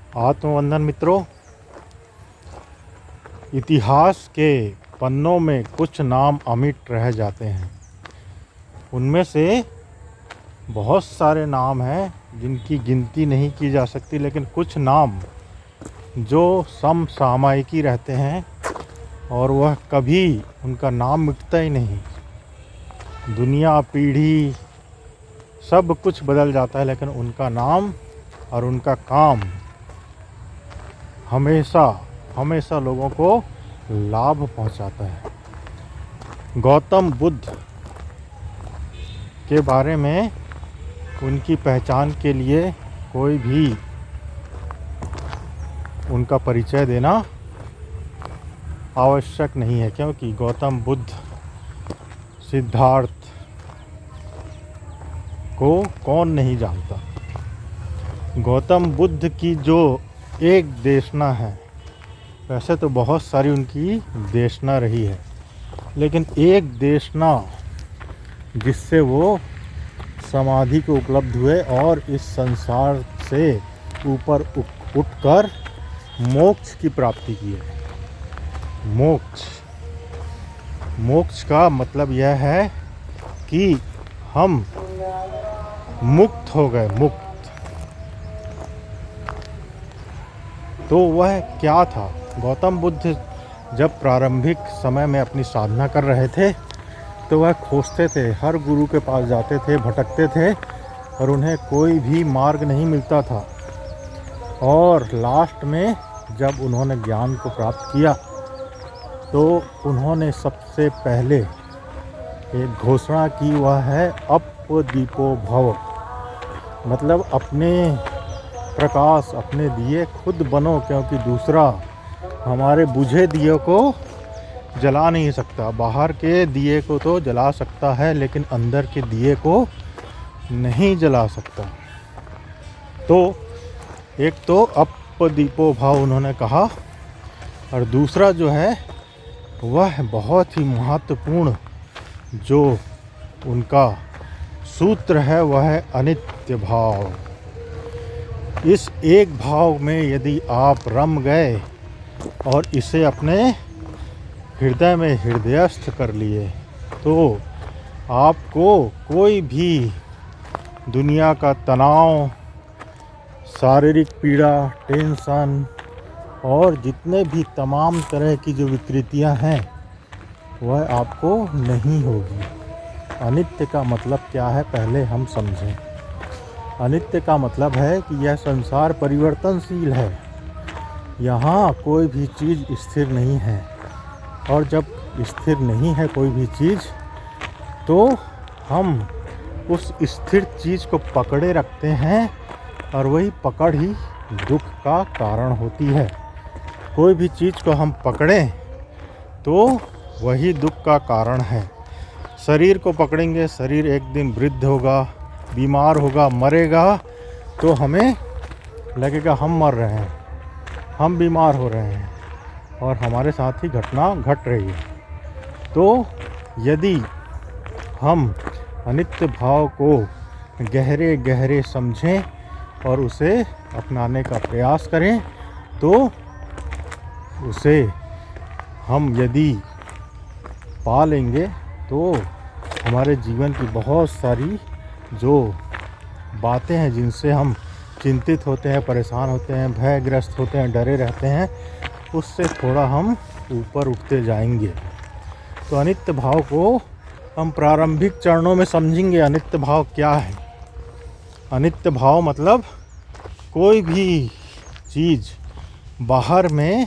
आत्मवंदन मित्रों। इतिहास के पन्नों में कुछ नाम अमिट रह जाते हैं। उनमें से बहुत सारे नाम हैं जिनकी गिनती नहीं की जा सकती, लेकिन कुछ नाम जो समसामयिकी रहते हैं और वह कभी उनका नाम मिटता ही नहीं। दुनिया, पीढ़ी, सब कुछ बदल जाता है, लेकिन उनका नाम और उनका काम हमेशा हमेशा लोगों को लाभ पहुंचाता है। गौतम बुद्ध के बारे में उनकी पहचान के लिए कोई भी उनका परिचय देना आवश्यक नहीं है, क्योंकि गौतम बुद्ध, सिद्धार्थ को कौन नहीं जानता। गौतम बुद्ध की जो एक देशना है, वैसे तो बहुत सारी उनकी देशना रही है, लेकिन एक देशना जिससे वो समाधि को उपलब्ध हुए और इस संसार से ऊपर उठकर मोक्ष की प्राप्ति की है। मोक्ष का मतलब यह है कि हम मुक्त हो गए। मुक्त तो वह क्या था? गौतम बुद्ध जब प्रारंभिक समय में अपनी साधना कर रहे थे तो वह खोजते थे, हर गुरु के पास जाते थे, भटकते थे और उन्हें कोई भी मार्ग नहीं मिलता था। और लास्ट में जब उन्होंने ज्ञान को प्राप्त किया तो उन्होंने सबसे पहले एक घोषणा की, वह है अपदीपो भव। मतलब अपने प्रकाश, अपने दिए खुद बनो, क्योंकि दूसरा हमारे बुझे दिए को जला नहीं सकता। बाहर के दिए को तो जला सकता है, लेकिन अंदर के दिए को नहीं जला सकता। तो एक तो अपदीपो भाव उन्होंने कहा, और दूसरा जो है वह बहुत ही महत्वपूर्ण जो उनका सूत्र है वह है अनित्य भाव। इस एक भाव में यदि आप रम गए और इसे अपने हृदय में हृदयस्थ कर लिए तो आपको कोई भी दुनिया का तनाव, शारीरिक पीड़ा, टेंशन और जितने भी तमाम तरह की जो विकृतियां हैं वह आपको नहीं होगी। अनित्य का मतलब क्या है, पहले हम समझें। अनित्य का मतलब है कि यह संसार परिवर्तनशील है। यहाँ कोई भी चीज़ स्थिर नहीं है, और जब स्थिर नहीं है कोई भी चीज़ तो हम उस स्थिर चीज़ को पकड़े रखते हैं, और वही पकड़ ही दुख का कारण होती है। कोई भी चीज़ को हम पकड़ें तो वही दुख का कारण है। शरीर को पकड़ेंगे, शरीर एक दिन वृद्ध होगा, बीमार होगा, मरेगा, तो हमें लगेगा हम मर रहे हैं, हम बीमार हो रहे हैं और हमारे साथ ही घटना घट रही है। तो यदि हम अनित्य भाव को गहरे गहरे समझें और उसे अपनाने का प्रयास करें तो उसे हम यदि पा लेंगे तो हमारे जीवन की बहुत सारी जो बातें हैं जिनसे हम चिंतित होते हैं, परेशान होते हैं, भयग्रस्त होते हैं, डरे रहते हैं, उससे थोड़ा हम ऊपर उठते जाएंगे। तो अनित्य भाव को हम प्रारंभिक चरणों में समझेंगे। अनित्य भाव क्या है? अनित्य भाव मतलब कोई भी चीज़ बाहर में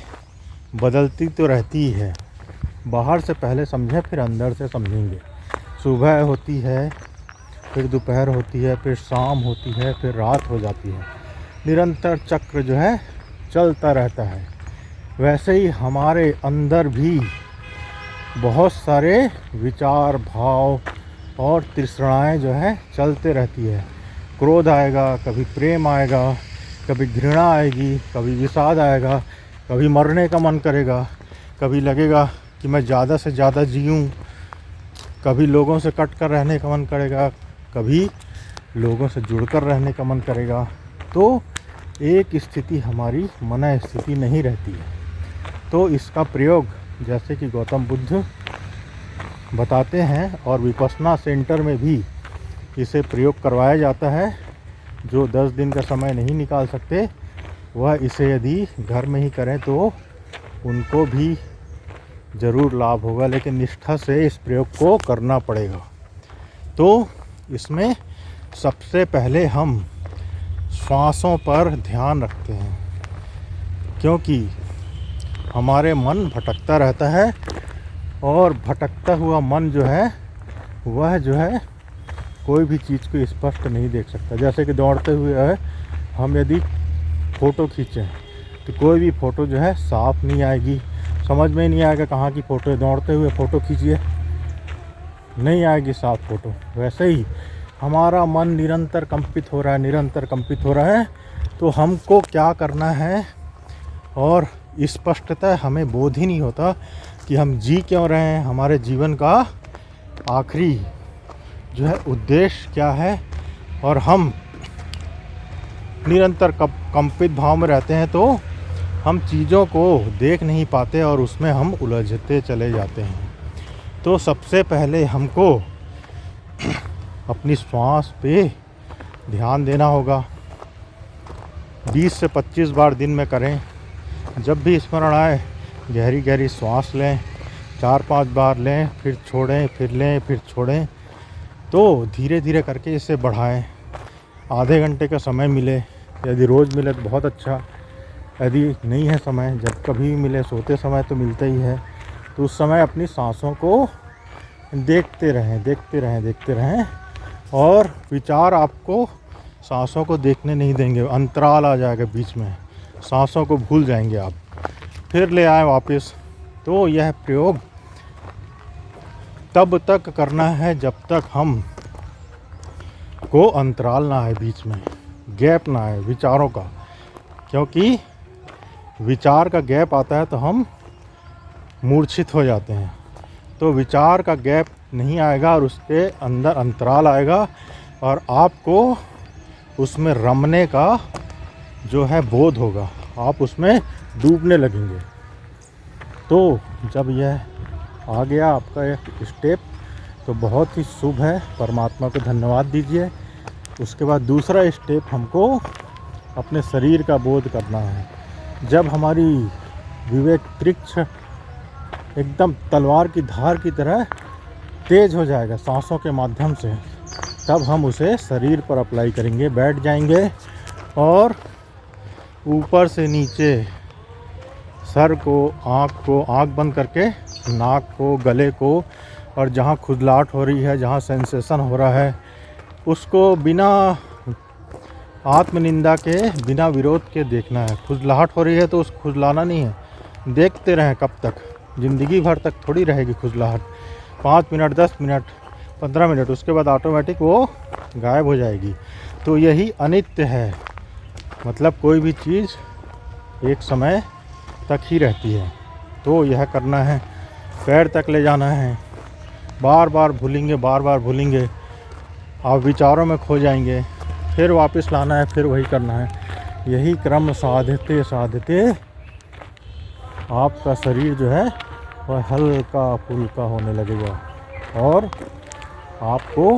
बदलती तो रहती है। बाहर से पहले समझें, फिर अंदर से समझेंगे। सुबह होती है, फिर दोपहर होती है, फिर शाम होती है, फिर रात हो जाती है। निरंतर चक्र जो है चलता रहता है। वैसे ही हमारे अंदर भी बहुत सारे विचार, भाव और तृष्णाएं जो है चलते रहती है। क्रोध आएगा, कभी प्रेम आएगा, कभी घृणा आएगी, कभी विषाद आएगा, कभी मरने का मन करेगा, कभी लगेगा कि मैं ज़्यादा से ज़्यादा जीऊँ, कभी लोगों से कट कर रहने का मन करेगा, कभी लोगों से जुड़कर रहने का मन करेगा। तो एक स्थिति हमारी मन स्थिति नहीं रहती है। तो इसका प्रयोग जैसे कि गौतम बुद्ध बताते हैं और विपश्यना सेंटर में भी इसे प्रयोग करवाया जाता है। जो 10 दिन का समय नहीं निकाल सकते वह इसे यदि घर में ही करें तो उनको भी ज़रूर लाभ होगा, लेकिन निष्ठा से इस प्रयोग को करना पड़ेगा। तो इसमें सबसे पहले हम श्वासों पर ध्यान रखते हैं, क्योंकि हमारे मन भटकता रहता है और भटकता हुआ मन जो है वह जो है कोई भी चीज़ को स्पष्ट नहीं देख सकता। जैसे कि दौड़ते हुए है हम यदि फ़ोटो खींचें तो कोई भी फ़ोटो जो है साफ नहीं आएगी, समझ में ही नहीं आएगा कहाँ की फ़ोटो है। दौड़ते हुए फ़ोटो खींचिए, नहीं आएगी साफ फ़ोटो। वैसे ही हमारा मन निरंतर कंपित हो रहा है, निरंतर कंपित हो रहा है। तो हमको क्या करना है, और स्पष्टतः हमें बोध ही नहीं होता कि हम जी क्यों रहे हैं, हमारे जीवन का आखिरी जो है उद्देश्य क्या है। और हम निरंतर कंपित भाव में रहते हैं तो हम चीज़ों को देख नहीं पाते और उसमें हम उलझते चले जाते हैं। तो सबसे पहले हमको अपनी श्वास पे ध्यान देना होगा। 20 से 25 बार दिन में करें। जब भी स्मरण आए गहरी गहरी श्वास लें, 4-5 बार लें, फिर छोड़ें, फिर लें, फिर छोड़ें। तो धीरे धीरे करके इसे बढ़ाएं। आधे घंटे का समय मिले, यदि रोज़ मिले तो बहुत अच्छा। यदि नहीं है समय, जब कभी भी मिले, सोते समय तो मिलता ही है, तो उस समय अपनी सांसों को देखते रहें, देखते रहें, देखते रहें। और विचार आपको सांसों को देखने नहीं देंगे, अंतराल आ जाएगा बीच में, सांसों को भूल जाएंगे आप, फिर ले आए वापस। तो यह प्रयोग तब तक करना है जब तक हम को अंतराल ना आए, बीच में गैप ना आए विचारों का। क्योंकि विचार का गैप आता है तो हम मूर्छित हो जाते हैं। तो विचार का गैप नहीं आएगा और उसके अंदर अंतराल आएगा और आपको उसमें रमने का जो है बोध होगा, आप उसमें डूबने लगेंगे। तो जब यह आ गया आपका एक स्टेप तो बहुत ही शुभ है, परमात्मा को धन्यवाद दीजिए। उसके बाद दूसरा स्टेप हमको अपने शरीर का बोध करना है। जब हमारी विवेक वृक्ष एकदम तलवार की धार की तरह तेज हो जाएगा सांसों के माध्यम से, तब हम उसे शरीर पर अप्लाई करेंगे। बैठ जाएंगे और ऊपर से नीचे सर को, आँख बंद करके नाक को, गले को, और जहाँ खुजलाहट हो रही है, जहाँ सेंसेशन हो रहा है, उसको बिना आत्मनिंदा के, बिना विरोध के देखना है। खुजलाहट हो रही है तो उस खुजलाना नहीं है, देखते रहें। कब तक? ज़िंदगी भर तक थोड़ी रहेगी खुजलाहट। 5 मिनट, 10 मिनट, 15 मिनट, उसके बाद ऑटोमेटिक वो गायब हो जाएगी। तो यही अनित्य है, मतलब कोई भी चीज़ एक समय तक ही रहती है। तो यह करना है, पैर तक ले जाना है। बार बार भूलेंगे, बार बार भूलेंगे, आप विचारों में खो जाएंगे, फिर वापस लाना है, फिर वही करना है। यही क्रम साधते साधते आपका शरीर जो है वह हल्का फुल्का होने लगेगा और आपको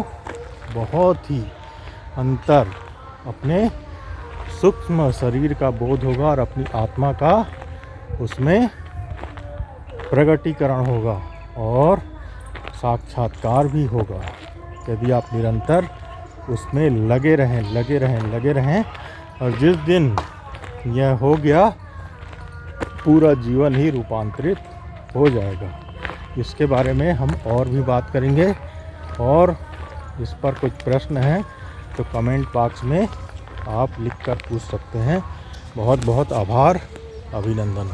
बहुत ही अंतर अपने सूक्ष्म शरीर का बोध होगा और अपनी आत्मा का उसमें प्रगटीकरण होगा और साक्षात्कार भी होगा। यदि आप निरंतर उसमें लगे रहें, लगे रहें, लगे रहें, और जिस दिन यह हो गया पूरा जीवन ही रूपांतरित हो जाएगा। इसके बारे में हम और भी बात करेंगे, और इस पर कुछ प्रश्न हैं तो कमेंट बॉक्स में आप लिखकर पूछ सकते हैं। बहुत बहुत आभार, अभिनंदन।